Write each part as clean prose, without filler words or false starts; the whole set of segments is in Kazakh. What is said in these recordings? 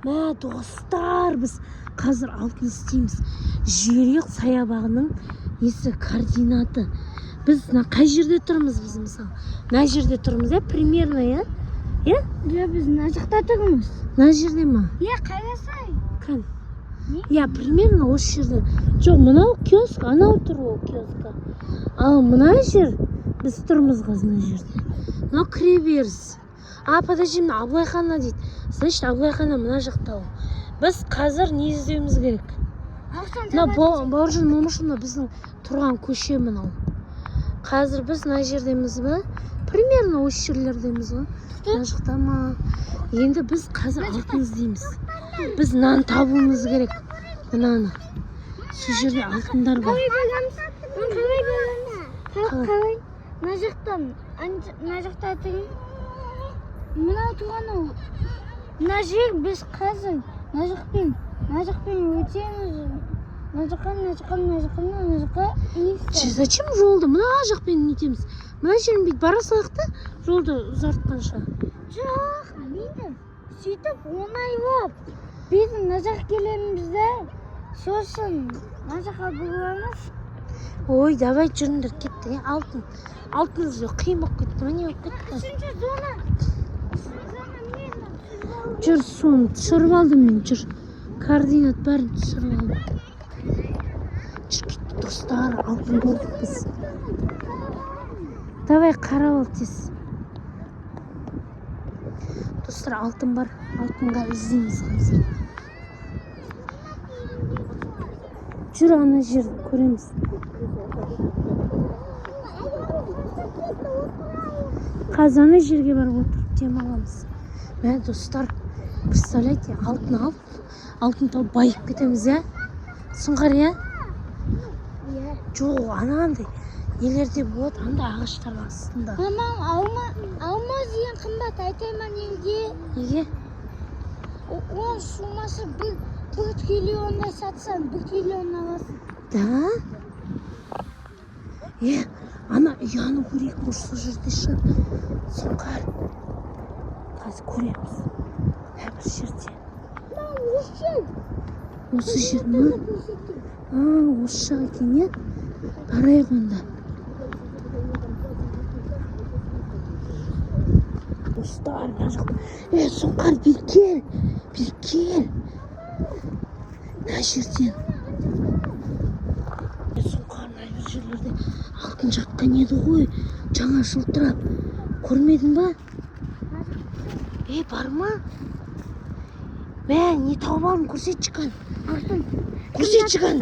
Мә достар, біз қазір алтын істейміз. Жүйрік саябағының несі координаты. Біз қай жерде тұрмыз біз мысалы? Мына жерде тұрмыз, примерно, иә? Біз мына жақта тұрмыз. Мына жерде ма? Қарасай. Кән? Примерно осы жерде. Жоқ, мынау киоск, анау тұр ол киоска. Ал мына жер, біз тұрмыз қазір мына жерде. Мынау кіреберіс. Подожди, мына Абылайхана дейді. Значит, Абылайхана мына жақта ол. Біз қазір не іздеуіміз керек? Бауыржан Момышұлы біздің тұрған көше мынау. Қазір біз мына жердеміз бе? Примерно осы жерлердеміз бе? Мына жақта ма? Енді біз қазір алтын іздейміз. Біз мынаны табуымыз керек. Мынаны. Сол жерде алтындар бар. Қалай? Мына жақта тұрын. Мынау тұрған ол. Мына жер біз қазір. Мына жақпен өтеміз. Мына жаққа и все. Зачем жолды? Мына жақпен өтеміз. Мына жерін бейт бара салақ та жолды ұзартқанша. Жоқ, мейлі. Сөйтіп оңайлап. Біз мына жаққа келеміз де. Сосын мына жаққа бұғыламыз. Ой, давай жүріңдер кетті. Алтын іздеу қиын болып кетті. Міне болып кетті. Үшінші зона. Жүр, соны түсіріп алдым мен, жүр. Координат бәрін түсіріп алдым. Жүр кетті достар, алтын көрдік біз. Давай қарап ал тез. Достар, алтын бар. Алтынға іздейміз қазір. Жүр, ана жерді көреміз. Қазаны жерге барып отырып демаламыз. Мә достар, представляете, алтын алып, алтын тауып байып кетеміз, иә? Сұңғар, иә? Жоқ, анандай нелерде болады, андай ағаштар астында. Мамам, алмаз ең қымбат, айтайма неге? Неге? Оның сумасы 1 триллиондай сатсан, 1 триллион аласың. Да? Ана ұяны көрейік, осы жерде шын. Сұңғар. Қазір көреміз. Бір жерде. Осы жер ма? Осы жақ екен, е? Барайық онда. Достар, мына жақ. Сұңғар, бері кел. Мына жерден. Сұңғар, мына бір жерлерде алтын жаққан еді ғой. Жаңа жылтырап. Көрмедің ба? Бар ма? Мә, не тауып алдым, көрсетші қан. Көрсетші қан.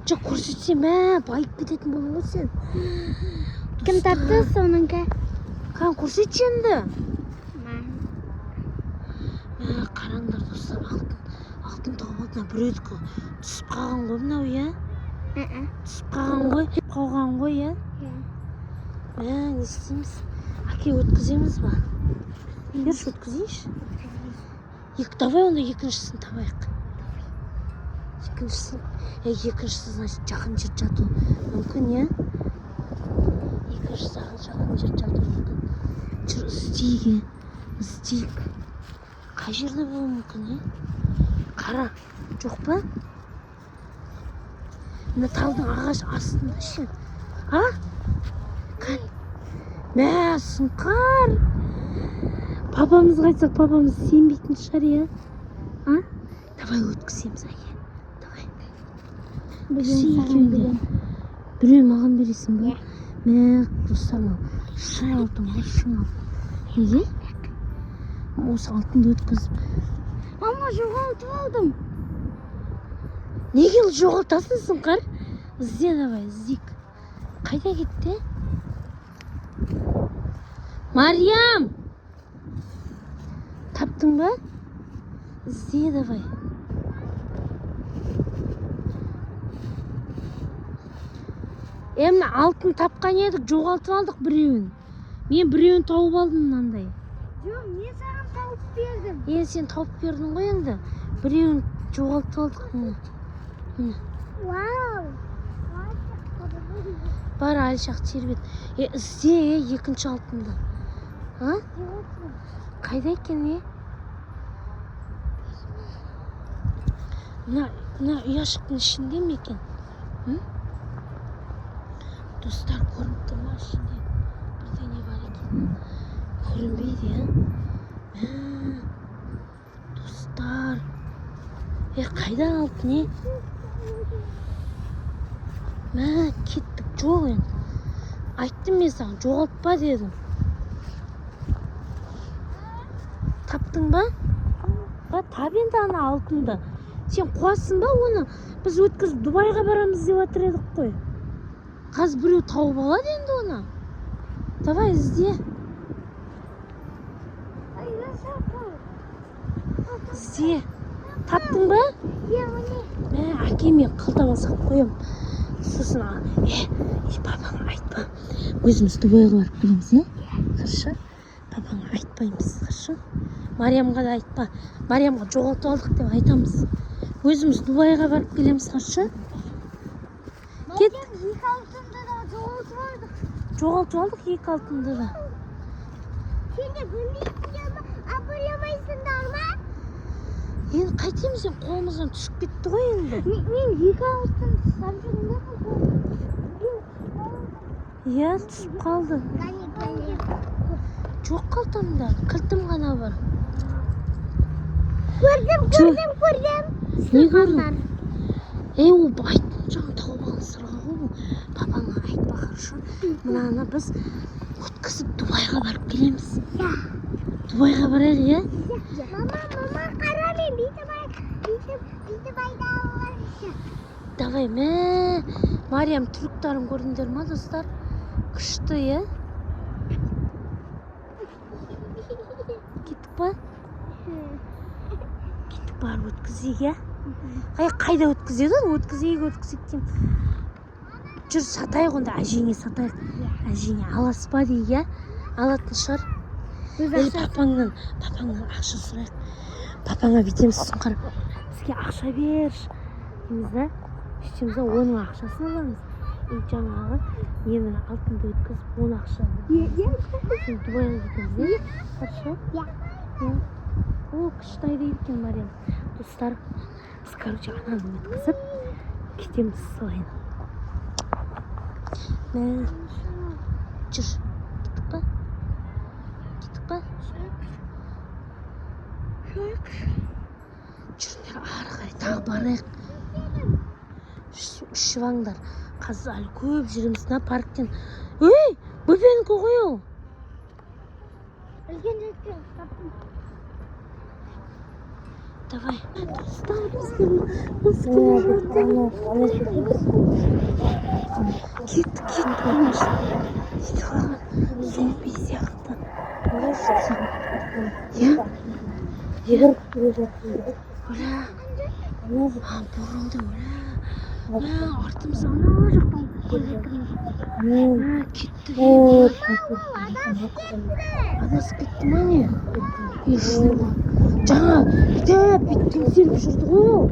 Жоқ, көрсетсе, мә, байып кететін болың ғой сен. Кім тапты соныңға? Қан, көрсетші енді. Мә, қараңдар достар, алтын тауып алдына біреудікі түсіп қалған ғой мынау, иә? Түсіп қалған ғой, иә? Мә, не істейміз? Әке өткіземіз ба? Берші өткізейші. Давай онда екіншісін табайық. Екіншісі, значит, жақын жер жату мүмкін, иә? Екіншісі жақын жер жату мүмкін. Жүр, іздейік. Қай жерде болуы мүмкін, иә? Қара, жоқ па? Мына талдың ағаш астында ше. Қан? Мә, Сұңқар! Папамызға айтсақ, папамыз сенбейтін шығар, иә? Давай өткіземіз, әке. Давай. Біреу маған бересің ба? Мә, достар, шын алтын ғой, шын алтын. Неге? Осы алтынды өткізіп. Мама, жоғалтып алдым. Неге жоғалтасың, Сұңқар? Ізде, давай, іздейік. Қайда кетті? Мариям! Таптың ба? Ізде, давай. Мына алтын тапқан едік, жоғалтып алдық біреуін. Мен біреуін тауып алдым мынандай. Жоқ, мен саған тауып бердім. Сен тауып бердің ғой енді. Біреуін жоғалтып алдық. Вау! Бар, Алшақ тербет. Ізде, екінші алтынды. Қайда екен, мына ұяшықтың ішінде ме екен? Достар, көрініп тұр ма ішінде? Бірдеңе бар екен. Көрінбейді, иә? Достар. Қайдан алды, не? Кеттік, жоқ енді. Айттым мен саған, жоғалтпа дедім. Таптың ба? Тап енді ана алтынды. Сен қуасың ба оны? Біз өткізіп Дубайға барамыз деп отыр едік қой. Қазір біреу тауып алады енді оны. Давай, ізде. Ізде. Таптың ба? Әкеме қалтама салып қоям. Сосын, папаңа айтпа. Өзіміз Дубайға барып келеміз, Хорошо? Папаңа айтпаймыз, хорошо? Мариямға да айтпа. Мариямға жоғалтып алдық деп айтамыз. Өзіміз Дубайға барып келеміз, хорошо? Кет. Екі алтынды да жоғалтып алдық. Жоғалтып алдық екі алтынды да. Сен де абырламайсыңдар ма? Енді қайтеміз, қолымыздан түсіп кетті ғой енді. Мен екі алтын ұстап жүрмін. Иә, түсіп қалды. Жоқ қалтамда, кілтім ғана бар. Көрдім. Не көрдің? Ол айттым жаңа тауып алысырға ғой. Папаңа айтпа, хорошо? Мынаны біз өткізіп Дубайға барып келеміз. Дубайға барайық, иә? Мама, қара мен бүйтіп айдалғанша. Давай, Мариям трюктарын көрдіңдер ма, достар? Күшті, иә? Кеттік па? Кеттік барып өткізейік, иә? Қайда өткізеді? Өткізейік дем. Жүр, сатайық онда, әжеңе сатайық. Әжеңе аласпа дейік, иә? Алатын шығар. Папаңнан ақша сұрайық. Папаңа бүйтеміз сұңқар. Бізге ақша бер. Дейміз да? Сөйтеміз да, оның ақшасын аламыз. Жаңағы нені алтынды өткізіп, оның ақшаны. Сен Дубайға кетеміз, Хорошо? О, күшті айда екен, Мариям. Достар, біз, короче, ананы өткізіп, кетеміз солайын. Жүр, кеттік па? Жүріңдер, ары қарай тағы барайық. Шываңдар. Қазір әлі көп жүреміз, парктен. Бөбенікі ғой ол. Үлкен жеткен, таптым. Давай. Достар, бізге Кет. Зомби сияқты. Бұрылды, артымыз ана жақтан кетті. Адасып кетті ма не? Жаңа бүйтіп теңселіп жүрді ғой ол.